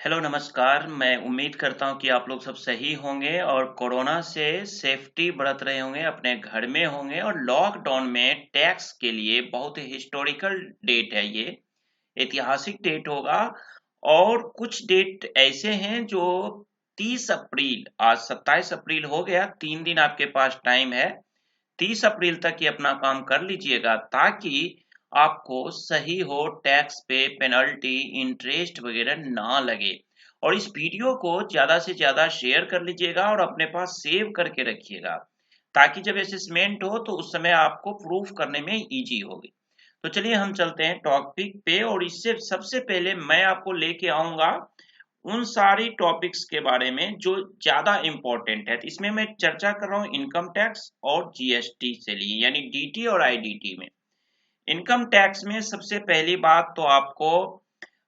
Hello नमस्कार। मैं उम्मीद करता हूँ कि आप लोग सब सही होंगे और कोरोना से सेफ्टी बरत रहे होंगे, अपने घर में होंगे और लॉकडाउन में टैक्स के लिए बहुत ही हिस्टोरिकल डेट है ये, ऐतिहासिक डेट होगा। और कुछ डेट ऐसे हैं जो 30 अप्रैल, आज 27 अप्रैल हो गया, 3 दिन आपके पास टाइम है। 30 अप्रैल तक ये अपना काम कर लीजिएगा ताकि आपको सही हो, टैक्स पे पेनल्टी इंटरेस्ट वगैरह ना लगे। और इस वीडियो को ज्यादा से ज्यादा शेयर कर लीजिएगा और अपने पास सेव करके रखिएगा ताकि जब असेसमेंट हो तो उस समय आपको प्रूफ करने में इजी होगी। तो चलिए हम चलते हैं टॉपिक पे, और इससे सबसे पहले मैं आपको लेके आऊंगा उन सारी टॉपिक्स के बारे में जो ज्यादा इंपॉर्टेंट है। तो इसमें मैं चर्चा कर रहा हूँ इनकम टैक्स और जीएसटी से लिए, यानी डीटी और आईडीटी में। इनकम टैक्स में सबसे पहली बात तो आपको,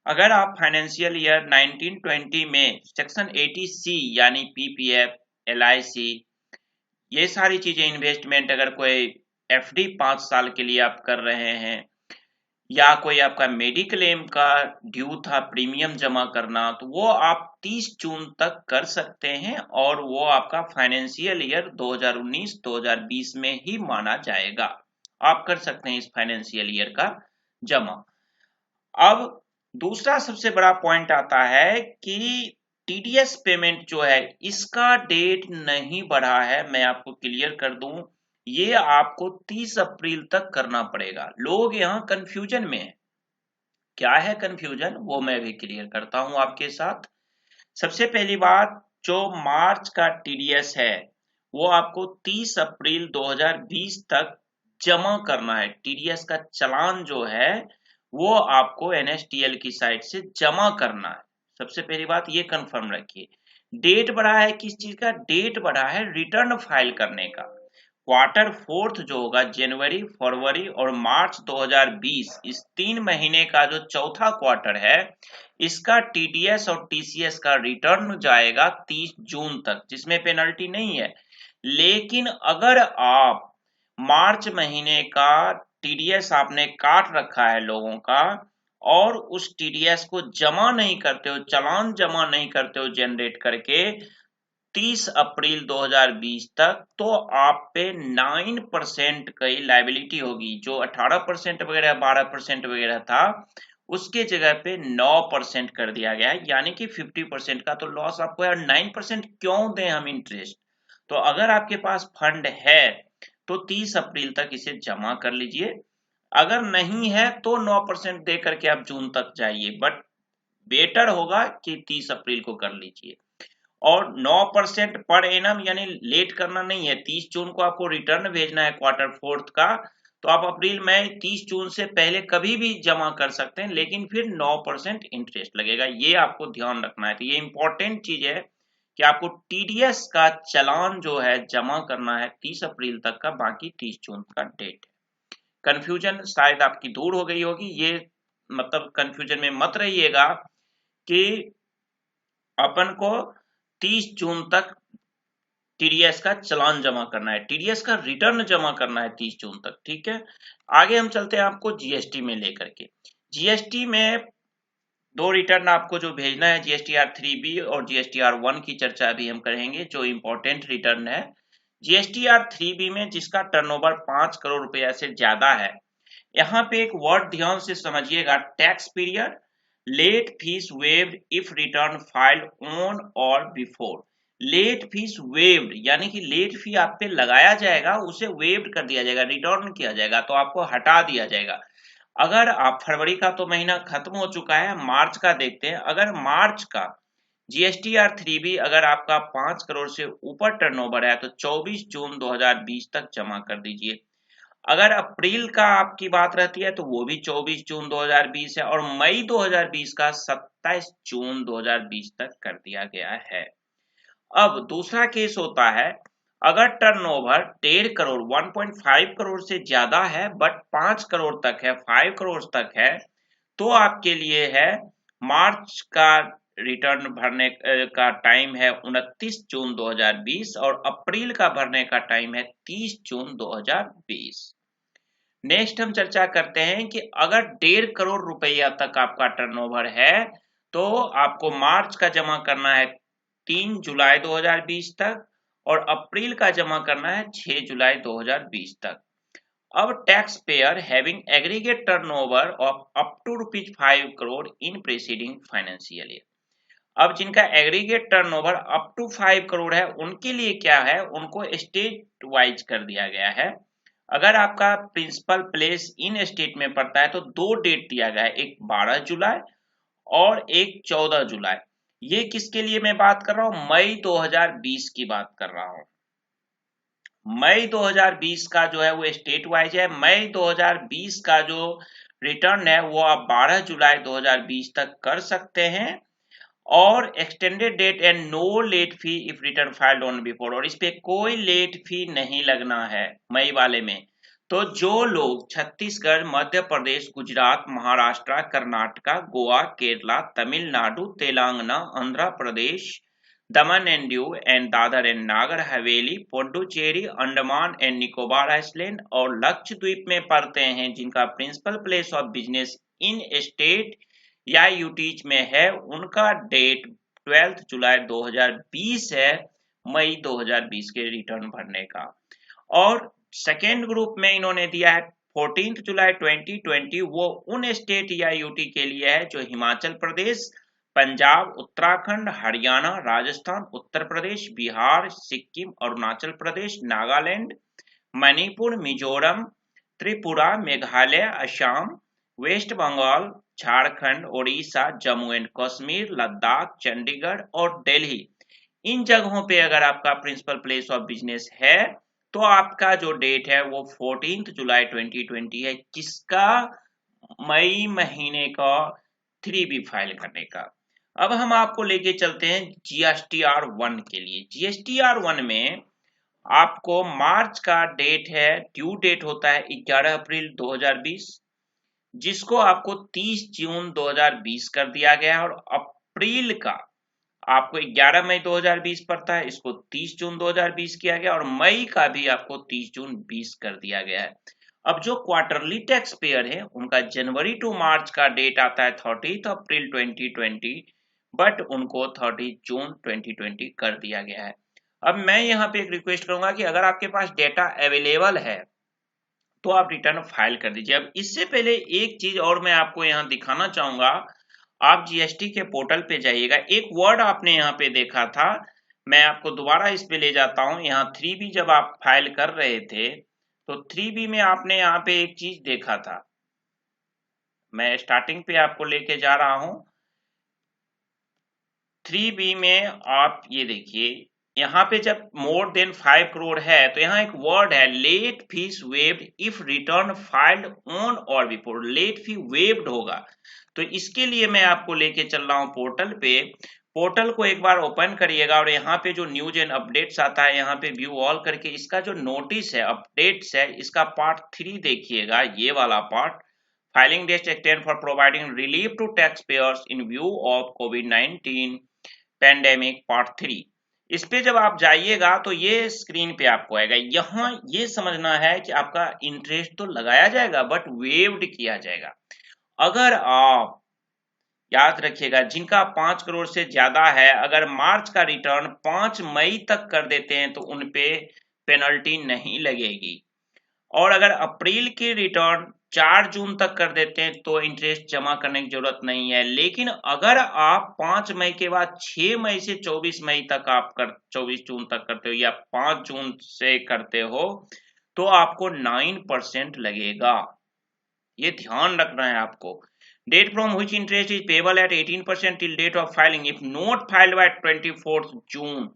अगर आप फाइनेंशियल ईयर 1920 में सेक्शन 80 सी यानी पीपीएफ, एलआईसी, ये सारी चीजें इन्वेस्टमेंट, अगर कोई एफडी 5 साल के लिए आप कर रहे हैं या कोई आपका मेडिक्लेम का ड्यू था प्रीमियम जमा करना, तो वो आप 30 जून तक कर सकते हैं और वो आपका फाइनेंशियल ईयर 2019-2020 में ही माना जाएगा। आप कर सकते हैं इस फाइनेंशियल ईयर का जमा। अब दूसरा सबसे बड़ा पॉइंट आता है कि टीडीएस पेमेंट जो है इसका डेट नहीं बढ़ा है। मैं आपको क्लियर कर दूं, ये आपको 30 अप्रैल तक करना पड़ेगा। लोग यहाँ कंफ्यूजन में है। क्या है कंफ्यूजन, वो मैं भी क्लियर करता हूं आपके साथ। सबसे पहली बात, जो मार्च का टीडीएस है वो आपको 30 अप्रैल 2020 तक जमा करना है। टीडीएस का चालान जो है वो आपको एनएसटीएल की साइट से जमा करना है। सबसे पहली बात ये कंफर्म रखिए। डेट बढ़ा है किस चीज का? डेट बढ़ा है रिटर्न फाइल करने का। क्वार्टर फोर्थ जो होगा, जनवरी, फरवरी और मार्च 2020, इस 3 महीने का जो चौथा क्वार्टर है, इसका टीडीएस और टीसीएस का रिटर्न जाएगा 30 जून तक, जिसमें पेनल्टी नहीं है। लेकिन अगर आप मार्च महीने का टीडीएस आपने काट रखा है लोगों का और उस टीडीएस को जमा नहीं करते हो, चालान जमा नहीं करते हो जनरेट करके 30 अप्रैल 2020 तक, तो आप पे 9% की लाइबिलिटी होगी। जो 18% वगैरह 12% वगैरह था उसके जगह पे 9% कर दिया गया है, यानी कि 50% का तो लॉस आपको है। 9% क्यों दें हम इंटरेस्ट? तो अगर आपके पास फंड है तो 30 अप्रैल तक इसे जमा कर लीजिए। अगर नहीं है तो 9% दे करके आप जून तक जाइए, बट बेटर होगा कि 30 अप्रैल को कर लीजिए। और 9% पर एनम, यानी लेट करना नहीं है। 30 जून को आपको रिटर्न भेजना है क्वार्टर फोर्थ का, तो आप अप्रैल में 30 जून से पहले कभी भी जमा कर सकते हैं, लेकिन फिर 9% इंटरेस्ट लगेगा। ये आपको ध्यान रखना है। तो ये इंपॉर्टेंट चीज है कि आपको टीडीएस का चालान जो है जमा करना है 30 अप्रैल तक का, बाकी 30 जून का डेट है। कंफ्यूजन शायद आपकी दूर हो गई होगी। ये मतलब कंफ्यूजन में मत रहिएगा कि अपन को 30 जून तक टीडीएस का चालान जमा करना है, टीडीएस का रिटर्न जमा करना है 30 जून तक। ठीक है, आगे हम चलते हैं आपको जीएसटी में लेकर के। जीएसटी में दो रिटर्न आपको जो भेजना है, जीएसटीआर 3B और जीएसटीआर 1 की चर्चा अभी हम करेंगे, जो इंपॉर्टेंट रिटर्न है। जीएसटीआर 3B में जिसका टर्नओवर 5 करोड़ रुपया से ज्यादा है, यहाँ पे एक वर्ड ध्यान से समझिएगा, tax period late fees waived if return filed on और बिफोर। लेट फीस वेव्ड यानी कि लेट फी आप पे लगाया जाएगा, उसे वेव्ड कर दिया जाएगा, रिटर्न किया जाएगा, तो आपको हटा दिया जाएगा। अगर आप, फरवरी का तो महीना खत्म हो चुका है, मार्च का देखते हैं। अगर मार्च का जीएसटीआर 3B अगर आपका 5 करोड़ से ऊपर टर्नओवर है तो 24 जून 2020 तक जमा कर दीजिए। अगर अप्रैल का आपकी बात रहती है तो वो भी 24 जून 2020 है, और मई 2020 का 27 जून 2020 तक कर दिया गया है। अब दूसरा केस होता है, अगर टर्नओवर 1.5 करोड़ 1.5 करोड़ से ज्यादा है बट 5 करोड़ तक है, 5 करोड़ तक है, तो आपके लिए है मार्च का रिटर्न भरने का टाइम है 29 जून 2020 और अप्रैल का भरने का टाइम है 30 जून 2020। नेक्स्ट हम चर्चा करते हैं कि अगर 1.5 करोड़ रुपया तक आपका टर्नओवर है तो आपको मार्च का जमा करना है 3 जुलाई 2020 तक और अप्रैल का जमा करना है 6 जुलाई 2020 तक। अब tax payer having aggregate turnover of up to ₹5 crore in preceding financial year. अब जिनका aggregate turnover up to 5 crore है उनके लिए क्या है, उनको स्टेट वाइज कर दिया गया है। अगर आपका प्रिंसिपल प्लेस इन स्टेट में पड़ता है तो दो डेट दिया गया है, एक 12 जुलाई और एक 14 जुलाई। ये किसके लिए मैं बात कर रहा हूं, मई 2020 की बात कर रहा हूं। मई 2020 का जो है वो स्टेट वाइज है। मई 2020 का जो रिटर्न है वो आप 12 जुलाई 2020 तक कर सकते हैं और extended date and no late fee if return filed on before, और इस पे कोई लेट फी नहीं लगना है मई वाले में। तो जो लोग Chhattisgarh, Madhya Pradesh, Gujarat, Maharashtra, Karnataka, Goa, Kerala, Tamil Nadu, Telangana, Andhra Pradesh, Daman and Diu and Dadar and Nagar Haveli, Puducherry, Andaman and Nicobar island और लक्षद्वीप में पड़ते हैं, जिनका principal place of business in state या यूटीज में है, उनका डेट 12 जुलाई 2020 है मई 2020 के रिटर्न भरने का। और सेकेंड ग्रुप में इन्होंने दिया है 14 जुलाई 2020, वो उन स्टेट या यूटी के लिए है जो हिमाचल प्रदेश, पंजाब, उत्तराखंड, हरियाणा, राजस्थान, उत्तर प्रदेश, बिहार, सिक्किम, अरुणाचल प्रदेश, नागालैंड, मणिपुर, मिजोरम, त्रिपुरा, मेघालय, असम, वेस्ट बंगाल, झारखंड, ओडिशा, जम्मू एंड कश्मीर, लद्दाख, चंडीगढ़ और दिल्ली। इन जगहों पे अगर आपका प्रिंसिपल प्लेस ऑफ बिजनेस है तो आपका जो डेट है वो 14 जुलाई 2020 है, जिसका मई महीने का 3B फाइल करने का। अब हम आपको लेके चलते हैं GSTR1 के लिए। GSTR1 में आपको मार्च का डेट है, ड्यू डेट होता है 11 अप्रैल 2020, जिसको आपको 30 जून 2020 कर दिया गया है, और अप्रैल का आपको 11 मई 2020 पड़ता है, इसको 30 जून 2020 किया गया, और मई का भी आपको 30 जून 20 कर दिया गया है। अब जो क्वार्टरली टैक्स पेयर है उनका जनवरी टू मार्च का डेट आता है 30 अप्रैल 2020, बट उनको 30 जून 2020 कर दिया गया है। अब मैं यहाँ पे एक रिक्वेस्ट करूंगा कि अगर आपके पास डेटा अवेलेबल है तो आप रिटर्न फाइल कर दीजिए। अब इससे पहले एक चीज और मैं आपको यहाँ दिखाना चाहूंगा। आप जीएसटी के पोर्टल पे जाइएगा, एक वर्ड आपने यहाँ पे देखा था, मैं आपको दोबारा इस पे ले जाता हूँ। यहाँ 3B जब आप फाइल कर रहे थे तो 3B में आपने यहाँ पे एक चीज देखा था, मैं स्टार्टिंग पे आपको लेके जा रहा हूँ। 3B में आप ये देखिए, यहाँ पे जब मोर देन 5 करोड़ है तो यहाँ एक वर्ड है late fees waived if return filed on और बिफोर। लेट फी वेव्ड होगा, तो इसके लिए मैं आपको लेके चल रहा हूँ पोर्टल पे। पोर्टल को एक बार ओपन करिएगा और यहाँ पे जो न्यूज एंड अपडेट्स आता है यहाँ पे व्यू ऑल करके इसका जो नोटिस है, अपडेट्स है, इसका पार्ट 3 देखिएगा, ये वाला part, filing date extend for providing relief to tax payers in view of कोविड-19 पैंडेमिक पार्ट 3। इस पे जब आप जाइएगा तो ये स्क्रीन पे आपको आएगा। यहाँ ये समझना है कि आपका इंटरेस्ट तो लगाया जाएगा बट वेव्ड किया जाएगा। अगर आप याद रखिएगा, जिनका 5 करोड़ से ज्यादा है, अगर मार्च का रिटर्न 5 मई तक कर देते हैं तो उनपे पेनल्टी नहीं लगेगी, और अगर अप्रैल की रिटर्न 4 जून तक कर देते हैं तो इंटरेस्ट जमा करने की जरूरत नहीं है। लेकिन अगर आप 5 मई के बाद 6 मई से 24 मई तक आप 24 जून तक करते हो या 5 जून से करते हो तो आपको 9% लगेगा। ये ध्यान रखना है आपको। Date from which interest is payable at 18% till date of filing if not filed by 24 June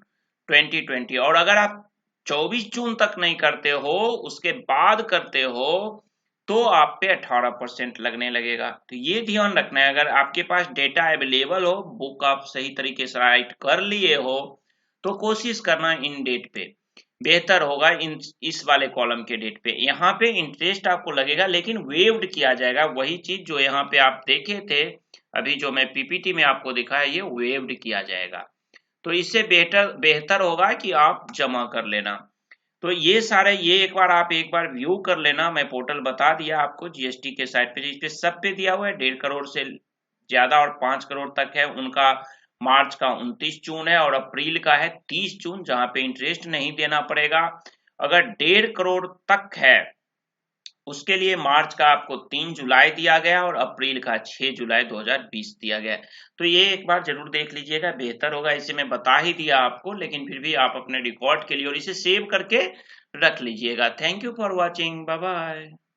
2020। और अगर आप 24 जून तक नहीं करते हो, उसके बाद करते हो, तो आप पे 18% लगने लगेगा। तो ये ध्यान रखना है। अगर आपके पास डेटा अवेलेबल हो, बुक आप सही तरीके से राइट कर लिए हो, तो कोशिश करना इन डेट पे बेहतर होगा। इस वाले कॉलम के डेट पे यहाँ पे इंटरेस्ट आपको लगेगा लेकिन वेव्ड किया जाएगा। वही चीज जो यहाँ पे आप देखे थे, अभी जो मैं पीपीटी में आपको दिखाया, ये वेव्ड किया जाएगा। तो इससे बेहतर होगा कि आप जमा कर लेना। तो ये सारे, ये एक बार व्यू कर लेना। मैं पोर्टल बता दिया आपको जीएसटी के साइट पे, इस पे सब पे दिया हुआ है। 1.5 करोड़ से ज्यादा और 5 करोड़ तक है उनका मार्च का 29 जून है, और अप्रैल का है 30 जून, जहां पे इंटरेस्ट नहीं देना पड़ेगा। अगर 1.5 करोड़ तक है उसके लिए मार्च का आपको 3 जुलाई दिया गया और अप्रैल का 6 जुलाई 2020 दिया गया। तो ये एक बार जरूर देख लीजिएगा, बेहतर होगा। इसे मैं बता ही दिया आपको, लेकिन फिर भी आप अपने रिकॉर्ड के लिए और इसे सेव करके रख लीजिएगा। Thank you for watching, bye bye.